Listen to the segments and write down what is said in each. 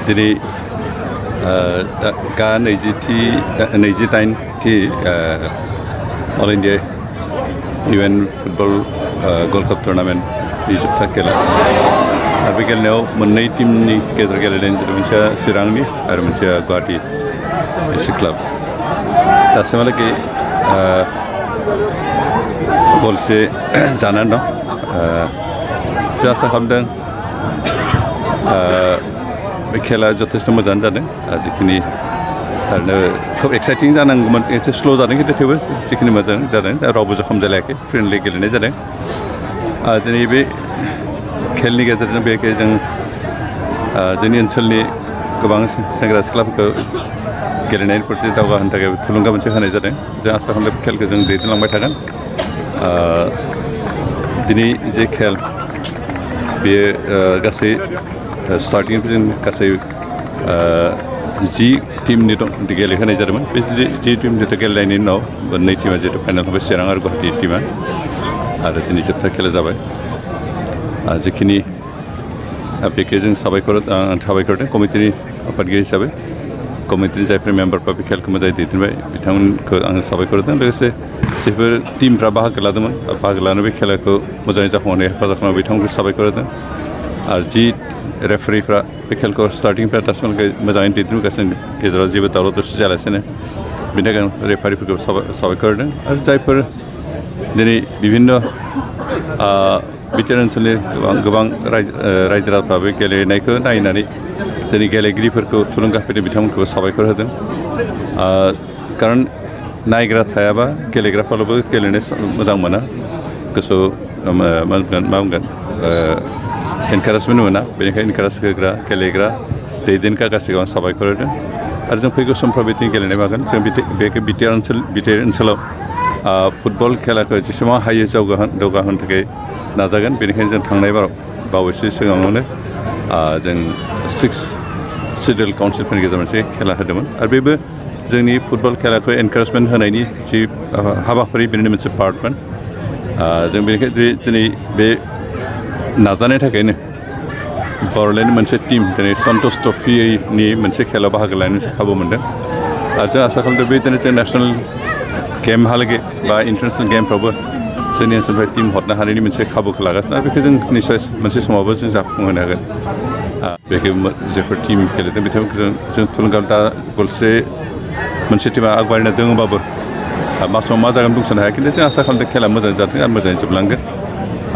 दिनै गा 28थि अल इन्डिया इउएन फुटबल गल्ड कप टुर्नामेन्टनि जोबथा खेला आरो बे गेलेनायाव मोननै टीमनि गेजेराव गेलेनाय मोनसेया चिरांनि आरो मोनसेया गुवाहाटि एसि क्लाब दासिमहालागै गलसे जानानै दं जों आसा खालामदों बे खेला जथेस्थ' मोजां जादों जिखिनि ओरैनो खोब एक्साइटिं जानांगौमोन एसे स्ल' जादों खिन्थु थेवबो जिखिनि मोजां जादों रावबो जखम जालायाखै फ्रेन्डलि गेलेनाय जादों दिनै बे खेलनि गेजेरजों बेखौ जों जोंनि ओनसोलनि गोबां सेंग्रा सिख्लाफोरखौ गेलेनायनि प्रति दावगाहोनो थाखाय थुलुंगा मोनसे होनाय जादों जों आसा खालामदों खेलखौ जों दैदेनलांबाय थागोन दिनै जे खेल बेयो गासै स्टार्टिंनिफ्राय जों गासै 10 टीमनि गेलेहोनाय जादोंमोन बे 10 टीमनि गेलेनायनि उनाव मोननै टीमा जिहेतु फाइनाल थांबाय चिरां आरो गुवाहाटि टीमा आरो दिनै जोबथा खेला जाबाय जिखिनि बेखौ जों साबायखर होदों कमिटिनि आफादगिरि हिसाबै कमिटिनि जायफोर मेम्बारफ्रा बे खेलखौ मोजाङै दैदेनबाय बिथांमोनखौ आङो साबायखर होदों लोगोसे जायफोर टीमफ्रा बाहागो लादोंमोन बाहागो लानानै बे खेलाखौ मोजाङै जाफुंहोनाय हेफाजाब खालामनाय बिथांमोनखौ साबायखर होदों आरो जि रेफारिफ्रा बे खेलखौ स्टार्टिंनिफ्राय दासिमहालागै मोजाङै दैदेनबोगासिनो गेजेराव जेबो दावराव दावसि जायालासेनो बेनि थाखाय रेफारिफोरखौ साबायखर होदों आरो जायफोर दिनै बिभिन्न बिटिआर ओनसोलनि गोबां रायजो राजाफ्रा बे गेलेनायखौ नायनानै जोंनि गेलेगिरिफोरखौ थुलुंगा होफैदों बिथांमोनखौ साबायखर होदों खारन नायग्रा थायाबा गेलेग्राफ्राल'बो गेलेनो मोजां मोना गोसोआव मा बुंगोन एनकारेजमेन्ट मोना बेनिखायनो एनकारेज होग्रा गेलेग्रा दैदेनग्रा गासैखौ आं साबायखर होदों आरो जों फैगौ समफ्राव बिदिनो गेलेनाय मागोन जों बे बिटिआर ओनसोलाव फुटबल खेलाखौ जेसेबां हायो जौगाहोनो थाखाय नाजागोन बेनिखायनो जों थांनाय बावैसो सिगाङावनो जों 6 सिडिउल काउन्सिलफोरनि गेजेराव मोनसे खेला होदोंमोन आरो बेबो जोंनि फुटबल खेलाखौ एनकारेजमेन्ट होनायनि जि हाबाफारि बेनिनो मोनसे पार्टमोन जों बेनिखायनो दिनै बे नाजानायनि थाखायनो बर'लेण्ड मोनसे टीम दिनै सन्तोष ट्रफिनि मोनसे खेलायाव बाहागो लानो खाबु मोनदों आरो जों आसा खालामदों बेदिनो जों नेसनेल गेमहालागै बा इन्टारनेसनेल गेमफ्रावबो जोंनि ओनसोलनिफ्राय टीम हरनो हानायनि मोनसे खाबुखौ लागासिनो आरो बेखौ जों निस्सय मोनसे समावबो जों जाफुंहोनो हागोन बेखौ जायफोर टीम गेलेदों बिथांमोनखौ जों थुलुंगा दा गलसे मोनसे टीमा आगबारिनो दङबाबो मा समाव मा जागोन बुंस'नो हाया खिन्थु जों आसा खालामदों खेला मोजां जाथों आरो मोजाङै जोबलांगोन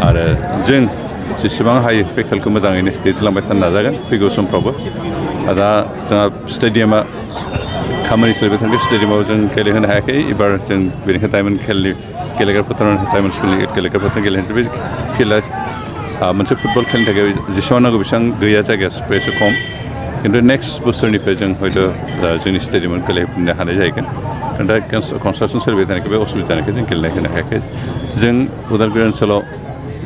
आरो जों जेसेबां हायो बे खेलखौ मोजाङैनो दैदेनलांबाय थानो नाजागोन फैगौ समफ्रावबो दा जोंहा स्टेडियामा खामानि सोलिबाय थानाय स्टेडियामाव जों गेलेहोनो हायाखै एबार जों बेनिखायनो डायमन्ड खेलनि गेलेग्रा फोथार डायमन्ड स्कुलनि गेलेग्रा फोथार गेलेनो बे फिल्डआ मोनसे फुटबल खेलनि थाखाय जेसेबां नांगौ बेसेबां गैया जायगाया स्पेसआ खम खिन्थु नेक्स्ट बोसोरनिफ्राय जों हयथ' जोंनि स्टेडियामाव गेलेफिननो हानाय जाहैगोन दा कनस्ट्राक्सन सोलिबाय थानायखाय बे असुबिदा जानायखाय जों गेलेनाय होनो हायाखै जों उदालगुरि ओनसोलाव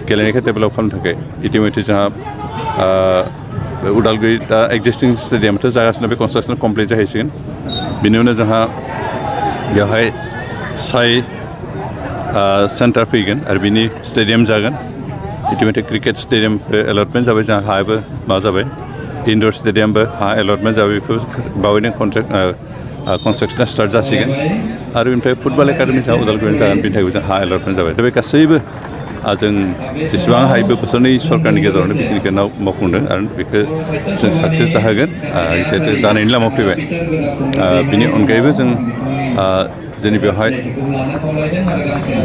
गेलेनायखौ डेभेलप खालामनो थाखाय इटिमयथे जोंहा उदालगुरि दा एक्जिस्टिं स्टेडियामथ' जागासिनो बे कनस्ट्राक्सन कमप्लिट जाहैसिगोन बिनि उनाव जोंहा बेवहाय सेन्टार फैगोन आरो बिनि स्टेडियाम जागोन इटिमयथे क्रिकेट स्टेडियाम एलटमेन्ट जाबाय जोंहा हायाबो मा जाबाय इनडर स्टेडियामबो हा एलटमेन्ट जाबाय बेखौ बावैनो कनस्ट्राक्सना स्टार्ट जासिगोन आरो बेनिफ्राय फुटबल एकाडेमि जोंहा उदालगुरिनि जागोन बेनि थाखायबो जों हा एलटमेन्ट जाबाय दा बे गासैबो जों जेसेबां हायोबो बोसोरनै सरकारनि गेजेरावनो बेखिनिखौ मावफुंदों आरो बेखौ जों साक्सेस जाहोगोन जिहेतु जानायनि लामायाव फैबाय बिनि अनगायैबो जों जोंनि बेवहाय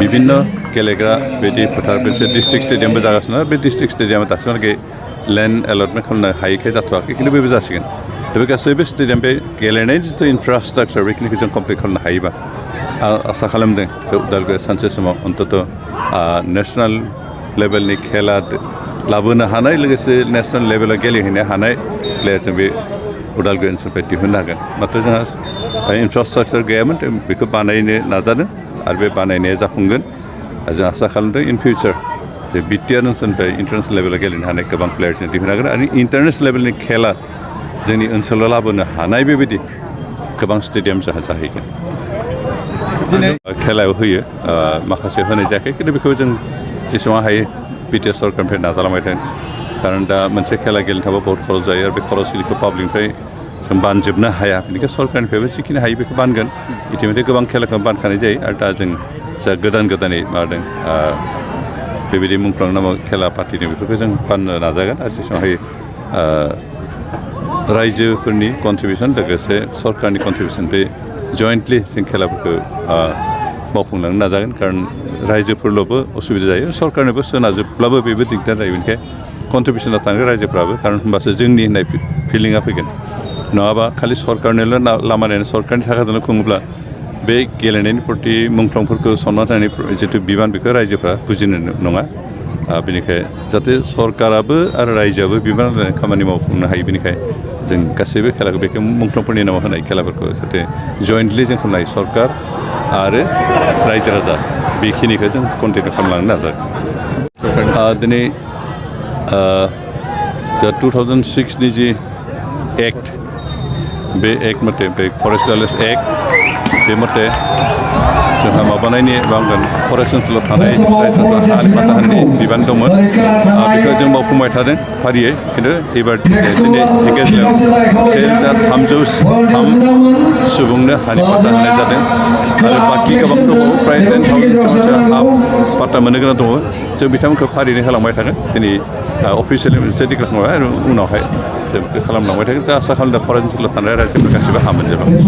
बिभिन्न गेलेग्रा बिदि फोथार मोनसे डिस्ट्रिक्ट स्टेडियामबो जागासिनो बे डिस्ट्रिक्ट स्टेडियामा दासिमहालागै लेन्ड एलटमेन्ट खालामनो हायैखाय जाथ'वाखै खिन्थु बेबो जासिगोन दा बे गासैबो स्टेडियाम बे गेलेनायनि जिथु इनफ्रास्ट्राक्चार बेखिनिखौ जों कमप्लिट खालामनो हायोबा आसा खालामदों जे उदालगुरिया सानसे समाव अन्तत' नेसनेल लेभेलनि खेला लाबोनो हानाय लोगोसे नेसनेल लेभेलाव गेलेहैनो हानाय प्लेयार जों बे उदालगुरि ओनसोलनिफ्राय दिहुननो हागोन माथ्र' जोंहा इनफ्रास्ट्राक्चार गैयामोन बेखौ बानायनो नाजादों आरो बे बानायनाया जाफुंगोन जों आसा खालामदों इन फिउचार जे बिटिआर ओनसोलनिफ्राय इन्टारनेसनेल लेभेलाव गेलेनो हानाय गोबां प्लेयार जों दिहुननो हागोन आरो इन्टारनेसनेल लेभेलनि खेला जोंनि ओनसोलाव लाबोनो हानाय बेबायदि गोबां स्टेडियाम जोंहा जाहैगोन खेलायाव होयो माखासे होनाय जायाखै खिन्थु बेखौ जों जेसेबां हायो बिटिआर सरकारनिफ्राय नाजालांबाय थादों खारन दा मोनसे खेला गेलेनो थाबा बहुत खरस जायो आरो बे खरसखौ पाब्लिकनिफ्राय जों बानजोबनो हाया बेनिखायनो सरकारनिफ्रायबो जिखिनि हायो बेखौ बानगोन इतिमধ্যে गोबां खेलाखौ बानखानाय जायो आरो दा जों जा गोदानै माबादों बेबायदि मुंख्लं नामाव खेला पार्टिदों बेफोरखौ जों बाननो नाजागोन आरो जेसेबां रायजोफोरनि कन्ट्रिबिउसन लोगोसे सरकारनि कन्ट्रिबिउसन बे जयेन्टलि जों खेलाफोरखौ मावफुंलांनो नाजागोन खारन रायजोफोरल'बो असुबिदा जायो सरकारनोबो सोनाजोबब्लाबो बेबो दिगदार जायो बेनिखायनो कन्ट्रिबिउसना थांगोन रायजोफ्राबो खारन होमबासो जोंनि होननाय फिलिंआ फैगोन नङाबा खालि सरकारनोल' लामा नायनो सरकारनि थाखाजोंनो खुङोब्ला बे गेलेनायनि प्रति मुंख्लंफोरखौ सनमान होनायनि जिथु बिबान बेखौ रायजोफ्रा बुजिनो नङा बेनिखायनो जाहाथे सरकाराबो आरो रायजोआबो बिबान लानानै खामानि मावफुंनो हायो बेनिखायनो जों गासैबो खेलाखौ बेखौ मुंख्लंफोरनि नामाव होनाय खेलाफोरखौ जाहाथे जयेन्टलि जों खालामनाय सरकार आरो रायजो राजा बेखिनिखौ जों कन्टिनिउ खालामलांनो नाजागोन दिनै जा 2006नि जि एक्ट बे एक्ट मथे बे फरेस्ट वाइल्ड एक्ट बे मथे जोंहा माबानायनि बांगोन फरेस्ट ओनसोलाव थानाय रायजोफोरा आलि माथाहानि बिबान दंमोन बेखौ जों मावफुंबाय थादों फारियै खिन्थु एबार दिनै ढेकियाजुलियाव 1303 सुबुंनो हानि पाट्टा होनाय जादों आरो बाखि गोबां दङ प्राय 9,000 हा पाट्टा मोननो गोनां दङ जों बिथांमोनखौ फारियैनो होलांबाय थागोन दिनै अफिसियेलि मोनसे डिक्लेयार खालामबाय आरो उनावहाय जों बेखौ खालामलांबाय थागोन जों आसा खालामदों फरेस्ट ओनसोलाव थानाय रायजोफोर गासैबो हा मोनजोबलांगोन